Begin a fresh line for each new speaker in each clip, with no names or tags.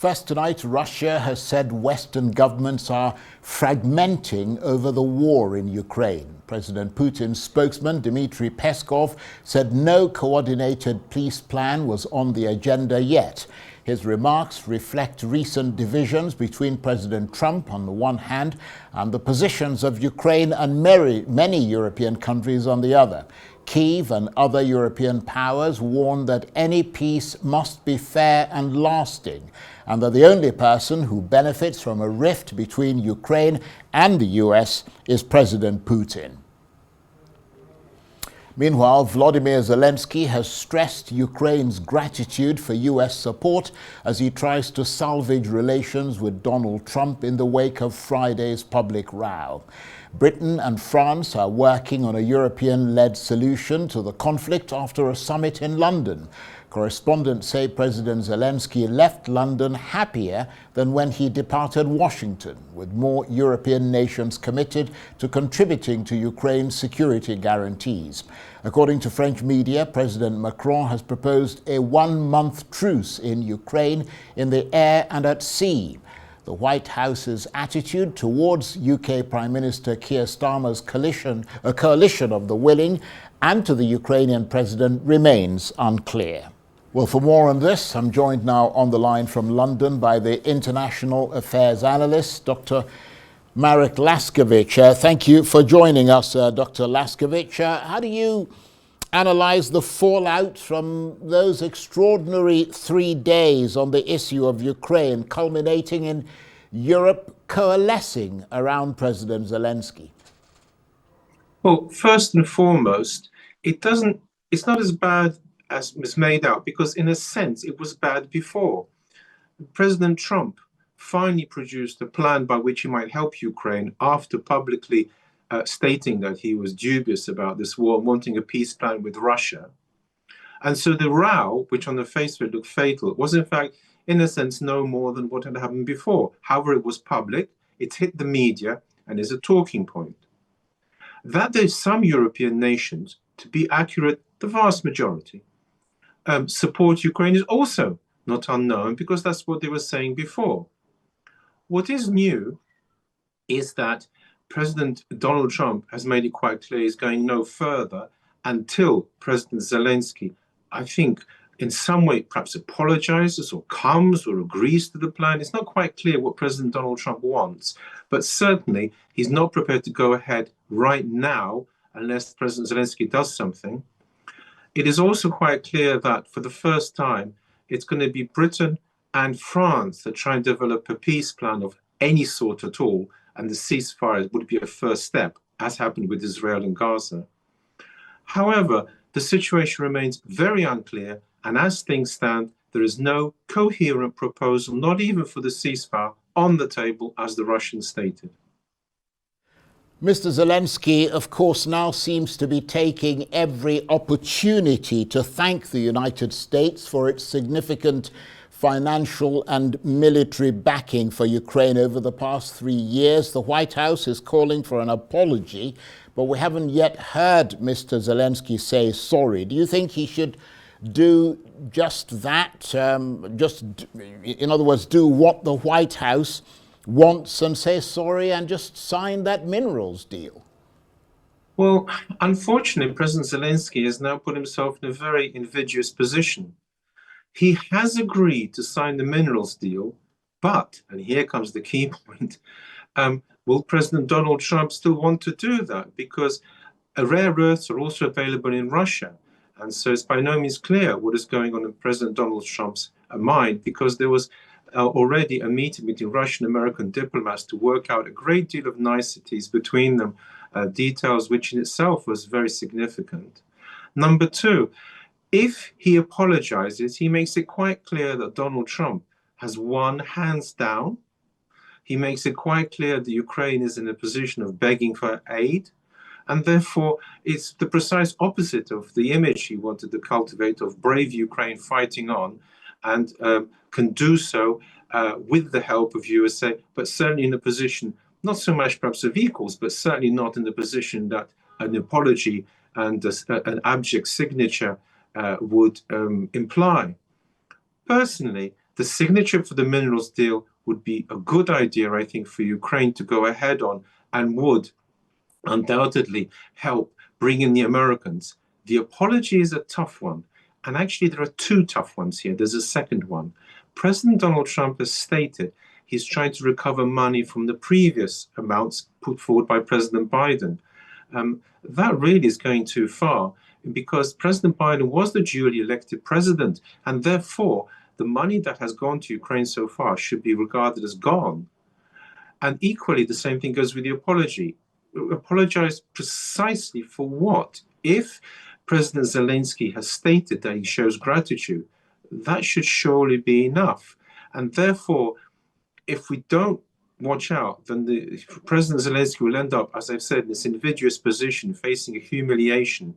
First tonight, Russia has said Western governments are fragmenting over the war in Ukraine. President Putin's spokesman, Dmitry Peskov, said no coordinated peace plan was on the agenda yet. His remarks reflect recent divisions between President Trump on the one hand and the positions of Ukraine and many European countries on the other. Kyiv and other European powers warn that any peace must be fair and lasting, and that the only person who benefits from a rift between Ukraine and the US is President Putin. Meanwhile, Volodymyr Zelensky has stressed Ukraine's gratitude for US support as he tries to salvage relations with Donald Trump in the wake of Friday's public row. Britain and France are working on a European-led solution to the conflict after a summit in London. Correspondents say President Zelensky left London happier than when he departed Washington, with more European nations committed to contributing to Ukraine's security guarantees. According to French media, President Macron has proposed a one-month truce in Ukraine in the air and at sea. The White House's attitude towards UK Prime Minister Keir Starmer's coalition of the willing and to the Ukrainian president remains unclear. Well, for more on this, I'm joined now on the line from London by the international affairs analyst, Dr. Marek Laskiewicz. Thank you for joining us, Dr. Laskiewicz. How do you analyze the fallout from those extraordinary 3 days on the issue of Ukraine, culminating in Europe coalescing around President Zelensky?
Well, first and foremost, it's not as bad as was made out, because in a sense it was bad before. President Trump finally produced a plan by which he might help Ukraine after publicly stating that he was dubious about this war and wanting a peace plan with Russia. And so the row, which on the face of it looked fatal, was in fact, in a sense, no more than what had happened before. However, it was public, it hit the media, and is a talking point. That there's some European nations, to be accurate, the vast majority, support Ukraine is also not unknown, because that's what they were saying before. What is new is that President Donald Trump has made it quite clear he's going no further until President Zelensky, I think, in some way perhaps apologizes or comes or agrees to the plan. It's not quite clear what President Donald Trump wants, but certainly he's not prepared to go ahead right now unless President Zelensky does something. It is also quite clear that for the first time, it's going to be Britain and France that try and develop a peace plan of any sort at all, and the ceasefire would be a first step, as happened with Israel and Gaza. However, the situation remains very unclear, and as things stand, there is no coherent proposal, not even for the ceasefire, on the table, as the Russians stated.
Mr. Zelensky, of course, now seems to be taking every opportunity to thank the United States for its significant financial and military backing for Ukraine over the past 3 years. The White House is calling for an apology, but we haven't yet heard Mr. Zelensky say sorry. Do you think he should do just that? In other words, do what the White House wants and say sorry and just sign that minerals deal?
Well, unfortunately, President Zelensky has now put himself in a very invidious position. He has agreed to sign the minerals deal, but, and here comes the key point, will President Donald Trump still want to do that? Because rare earths are also available in Russia. And so it's by no means clear what is going on in President Donald Trump's mind, because there was already a meeting between Russian and American diplomats to work out a great deal of niceties between them, details which in itself was very significant. Number two, if he apologizes, he makes it quite clear that Donald Trump has won hands down. He makes it quite clear that Ukraine is in a position of begging for aid. And therefore, it's the precise opposite of the image he wanted to cultivate of brave Ukraine fighting on, and can do so with the help of USA, but certainly in a position, not so much perhaps of equals, but certainly not in the position that an apology and an abject signature would imply. Personally, The signature for the minerals deal would be a good idea, I think, for Ukraine to go ahead on, and would undoubtedly help bring in the Americans. The apology is a tough one. And actually, there are two tough ones here. There's a second one. President Donald Trump has stated he's trying to recover money from the previous amounts put forward by President Biden. That really is going too far, because President Biden was the duly elected president, and therefore the money that has gone to Ukraine so far should be regarded as gone. And equally, the same thing goes with the apology. Apologize precisely for what? If President Zelensky has stated that he shows gratitude, that should surely be enough. And therefore, if we don't watch out, then President Zelensky will end up, as I've said, in this invidious position, facing a humiliation.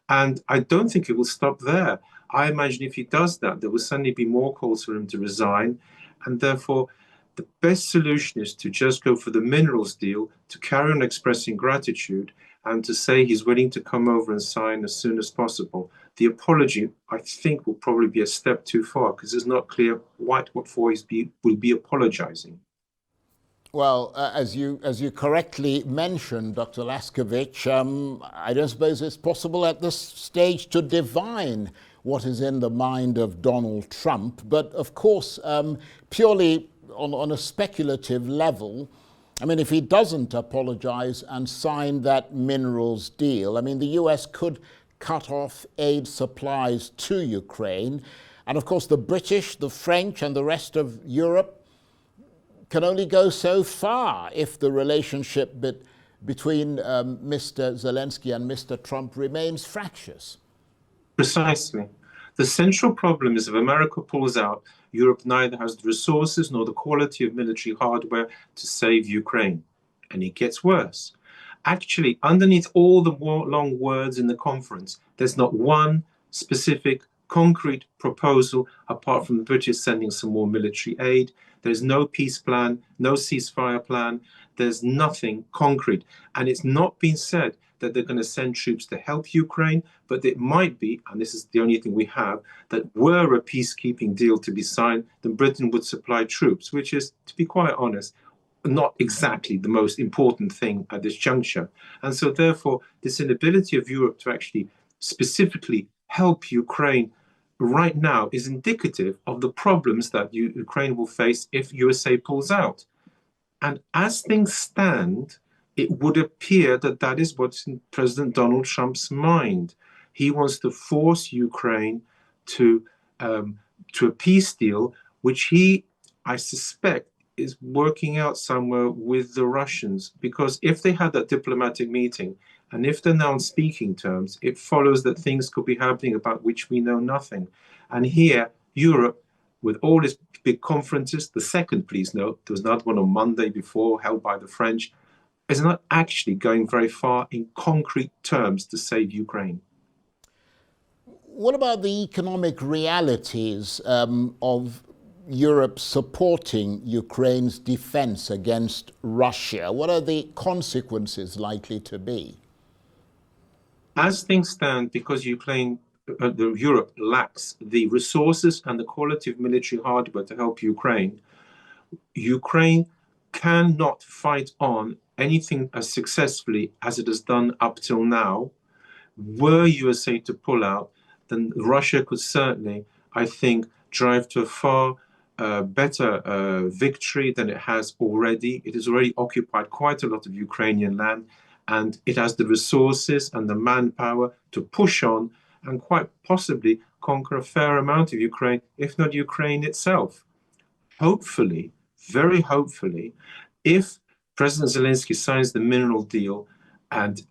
And I don't think it will stop there. I imagine if he does that, there will suddenly be more calls for him to resign. And therefore, the best solution is to just go for the minerals deal, to carry on expressing gratitude, and to say he's willing to come over and sign as soon as possible. The apology, I think, will probably be a step too far, because it's not clear what for he will be apologizing.
Well, as you correctly mentioned, Dr. Laskiewicz, I don't suppose it's possible at this stage to divine what is in the mind of Donald Trump. But of course, purely on a speculative level, I mean, if he doesn't apologize and sign that minerals deal, I mean, the US could cut off aid supplies to Ukraine. And of course, the British, the French, and the rest of Europe can only go so far if the relationship between Mr. Zelensky and Mr. Trump remains fractious.
Precisely. The central problem is if America pulls out, Europe neither has the resources nor the quality of military hardware to save Ukraine. And it gets worse. Actually, underneath all the long words in the conference, there's not one specific concrete proposal apart from the British sending some more military aid. There's no peace plan, no ceasefire plan. There's nothing concrete. And it's not been said that they're going to send troops to help Ukraine, but it might be, and this is the only thing we have, that were a peacekeeping deal to be signed, then Britain would supply troops, which is, to be quite honest, not exactly the most important thing at this juncture. And so therefore, this inability of Europe to actually specifically help Ukraine right now is indicative of the problems that Ukraine will face if USA pulls out. And as things stand, it would appear that that is what's in President Donald Trump's mind. He wants to force Ukraine to a peace deal, which he, I suspect, is working out somewhere with the Russians. Because if they had that diplomatic meeting, and if they're now on speaking terms, it follows that things could be happening about which we know nothing. And here, Europe, with all its big conferences, the second, please note, there was another one on Monday before, held by the French, is not actually going very far in concrete terms to save Ukraine.
What about the economic realities of Europe supporting Ukraine's defense against Russia? What are the consequences likely to be?
As things stand, because Europe lacks the resources and the quality of military hardware to help Ukraine, Ukraine cannot fight on anything as successfully as it has done up till now. Were USA to pull out, then Russia could certainly, I think, drive to a far better victory than it has already. It has already occupied quite a lot of Ukrainian land, and it has the resources and the manpower to push on and quite possibly conquer a fair amount of Ukraine, if not Ukraine itself. Hopefully, very hopefully, if President Zelensky signs the mineral deal and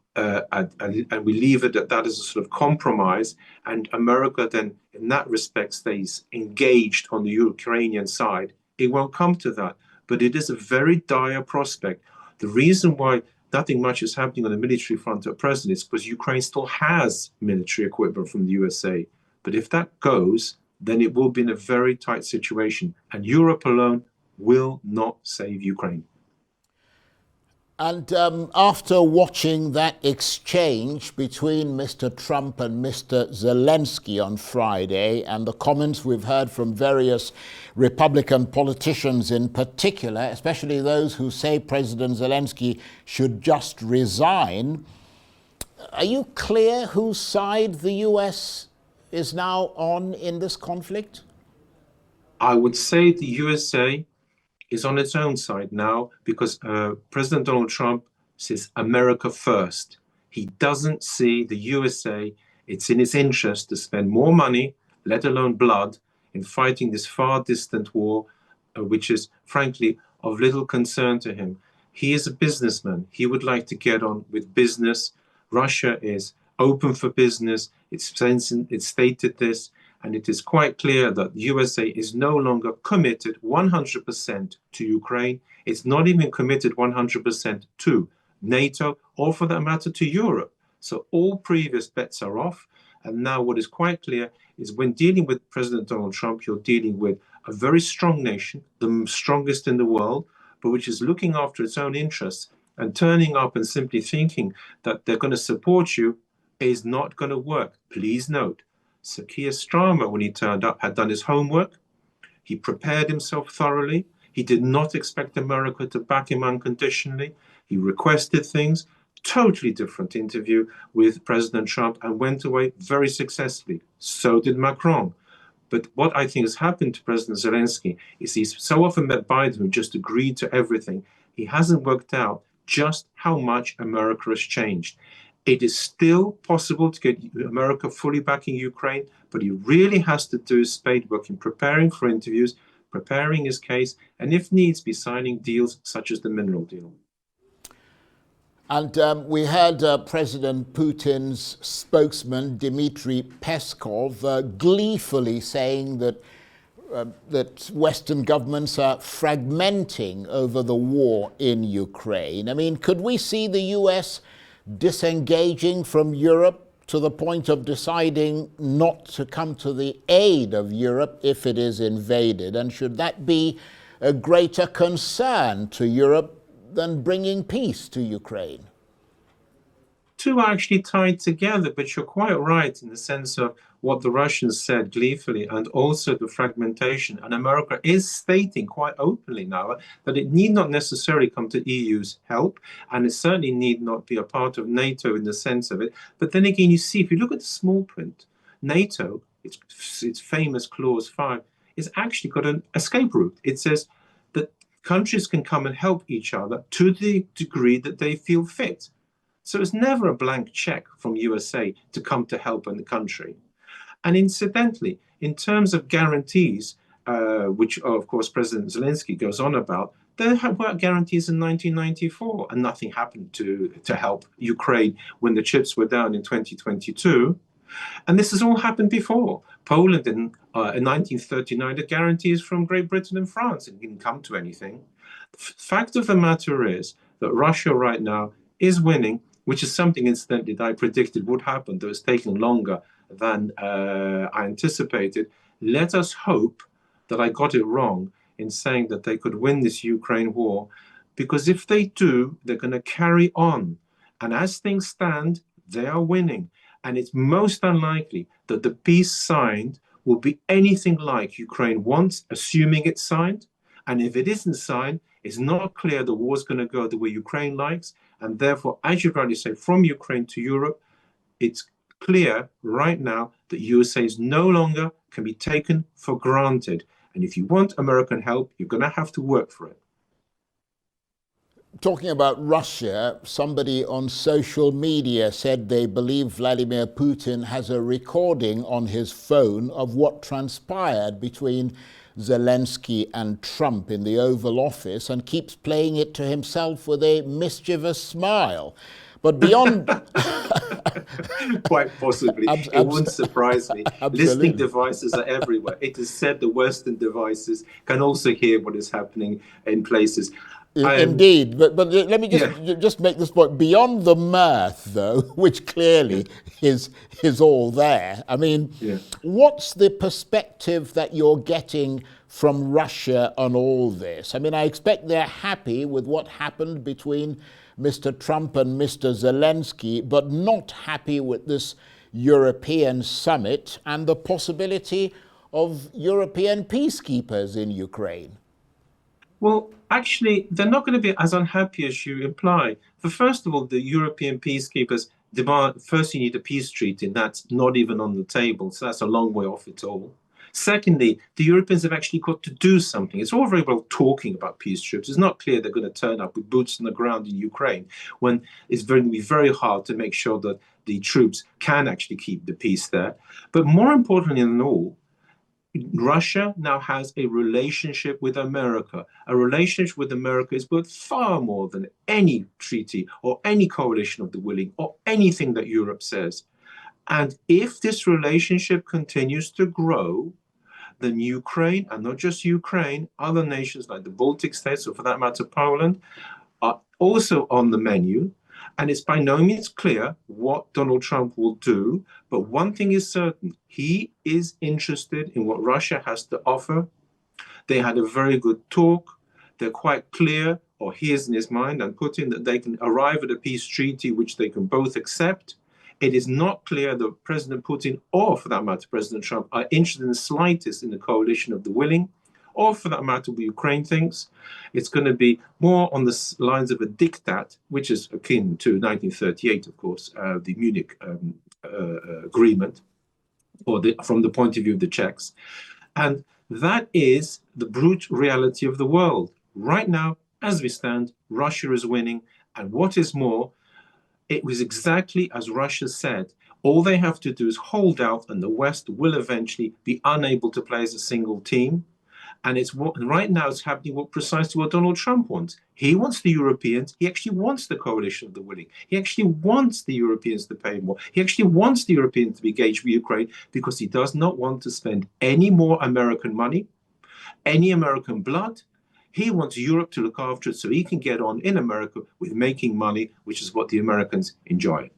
we leave it at that as a sort of compromise, and America then in that respect stays engaged on the Ukrainian side, it won't come to that. But it is a very dire prospect. The reason why nothing much is happening on the military front at present is because Ukraine still has military equipment from the USA. But if that goes, then it will be in a very tight situation. And Europe alone will not save Ukraine.
And after watching that exchange between Mr. Trump and Mr. Zelensky on Friday, and the comments we've heard from various Republican politicians in particular, especially those who say President Zelensky should just resign, are you clear whose side the US is now on in this conflict?
I would say the USA is on its own side now because President Donald Trump says America first. He doesn't see the USA. It's in its interest to spend more money, let alone blood, in fighting this far distant war, which is frankly of little concern to him. He is a businessman. He would like to get on with business. Russia is open for business. It's stated this. And it is quite clear that the USA is no longer committed 100% to Ukraine. It's not even committed 100% to NATO, or for that matter, to Europe. So all previous bets are off. And now what is quite clear is when dealing with President Donald Trump, you're dealing with a very strong nation, the strongest in the world, but which is looking after its own interests, and turning up and simply thinking that they're going to support you is not going to work. Please note, Sir Keir Starmer, when he turned up, had done his homework. He prepared himself thoroughly. He did not expect America to back him unconditionally. He requested things. Totally different interview with President Trump, and went away very successfully. So did Macron. But what I think has happened to President Zelensky is he's so often met Biden, who just agreed to everything. He hasn't worked out just how much America has changed. It is still possible to get America fully backing Ukraine, but he really has to do his spade work in preparing for interviews, preparing his case, and if needs be, signing deals such as the mineral deal.
And we heard President Putin's spokesman, Dmitry Peskov, gleefully saying that that Western governments are fragmenting over the war in Ukraine. I mean, could we see the US disengaging from Europe to the point of deciding not to come to the aid of Europe if it is invaded? And should that be a greater concern to Europe than bringing peace to Ukraine?
Two are actually tied together, but you're quite right in the sense of what the Russians said gleefully, and also the fragmentation. And America is stating quite openly now that it need not necessarily come to EU's help, and it certainly need not be a part of NATO in the sense of it. But then again, you see, if you look at the small print, NATO, its famous clause 5, is actually got an escape route. It says that countries can come and help each other to the degree that they feel fit. So it's never a blank check from USA to come to help in the country. And incidentally, in terms of guarantees, which of course President Zelensky goes on about, there were guarantees in 1994, and nothing happened to help Ukraine when the chips were down in 2022. And this has all happened before. Poland in 1939 had guarantees from Great Britain and France. It didn't come to anything. The fact of the matter is that Russia right now is winning, which is something, incidentally, that I predicted would happen, though it's taken longer than I anticipated. Let us hope that I got it wrong in saying that they could win this Ukraine war, because if they do, they're going to carry on. And as things stand, they are winning. And it's most unlikely that the peace signed will be anything like Ukraine wants, assuming it's signed. And if it isn't signed, it's not clear the war's going to go the way Ukraine likes. And therefore, as you rightly say, from Ukraine to Europe, it's clear right now that USA is no longer can be taken for granted. And if you want American help, you're going to have to work for it.
Talking about Russia, somebody on social media said they believe Vladimir Putin has a recording on his phone of what transpired between Zelensky and Trump in the Oval Office, and keeps playing it to himself with a mischievous smile. But beyond...
Quite possibly. It wouldn't surprise me.
Absolutely.
Listening devices are everywhere. It is said the Western devices can also hear what is happening in places.
Indeed, but let me just make this point. Beyond the mirth, though, which clearly is all there, I mean, what's the perspective that you're getting from Russia on all this? I mean, I expect they're happy with what happened between Mr. Trump and Mr. Zelensky, but not happy with this European summit and the possibility of European peacekeepers in Ukraine?
Well, actually, they're not going to be as unhappy as you imply. First of all, the European peacekeepers demand first you need a peace treaty, and that's not even on the table. So that's a long way off it all. Secondly, the Europeans have actually got to do something. It's all very well talking about peace troops. It's not clear they're going to turn up with boots on the ground in Ukraine when it's going to be very hard to make sure that the troops can actually keep the peace there. But more importantly than all, Russia now has a relationship with America. A relationship with America is worth far more than any treaty or any coalition of the willing or anything that Europe says. And if this relationship continues to grow, then Ukraine, and not just Ukraine, other nations like the Baltic states, or for that matter, Poland, are also on the menu. And it's by no means clear what Donald Trump will do. But one thing is certain, he is interested in what Russia has to offer. They had a very good talk. They're quite clear, or he is in his mind, and Putin, that they can arrive at a peace treaty which they can both accept. It is not clear that President Putin, or for that matter, President Trump, are interested in the slightest in the coalition of the willing, or for that matter, what Ukraine thinks. It's going to be more on the lines of a diktat, which is akin to 1938, of course, the Munich agreement, or from the point of view of the Czechs. And that is the brute reality of the world. Right now, as we stand, Russia is winning. And what is more, it was exactly as Russia said. All they have to do is hold out, and the West will eventually be unable to play as a single team. And it's what right now is happening precisely what Donald Trump wants. He wants the Europeans. He actually wants the coalition of the willing. He actually wants the Europeans to pay more. He actually wants the Europeans to be engaged with Ukraine because he does not want to spend any more American money, any American blood. He wants Europe to look after it so he can get on in America with making money, which is what the Americans enjoy.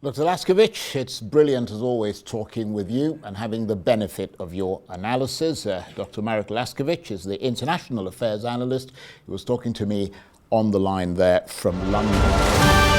Dr. Laskiewicz, it's brilliant as always talking with you and having the benefit of your analysis. Dr. Marek Laskiewicz is the international affairs analyst who was talking to me on the line there from London.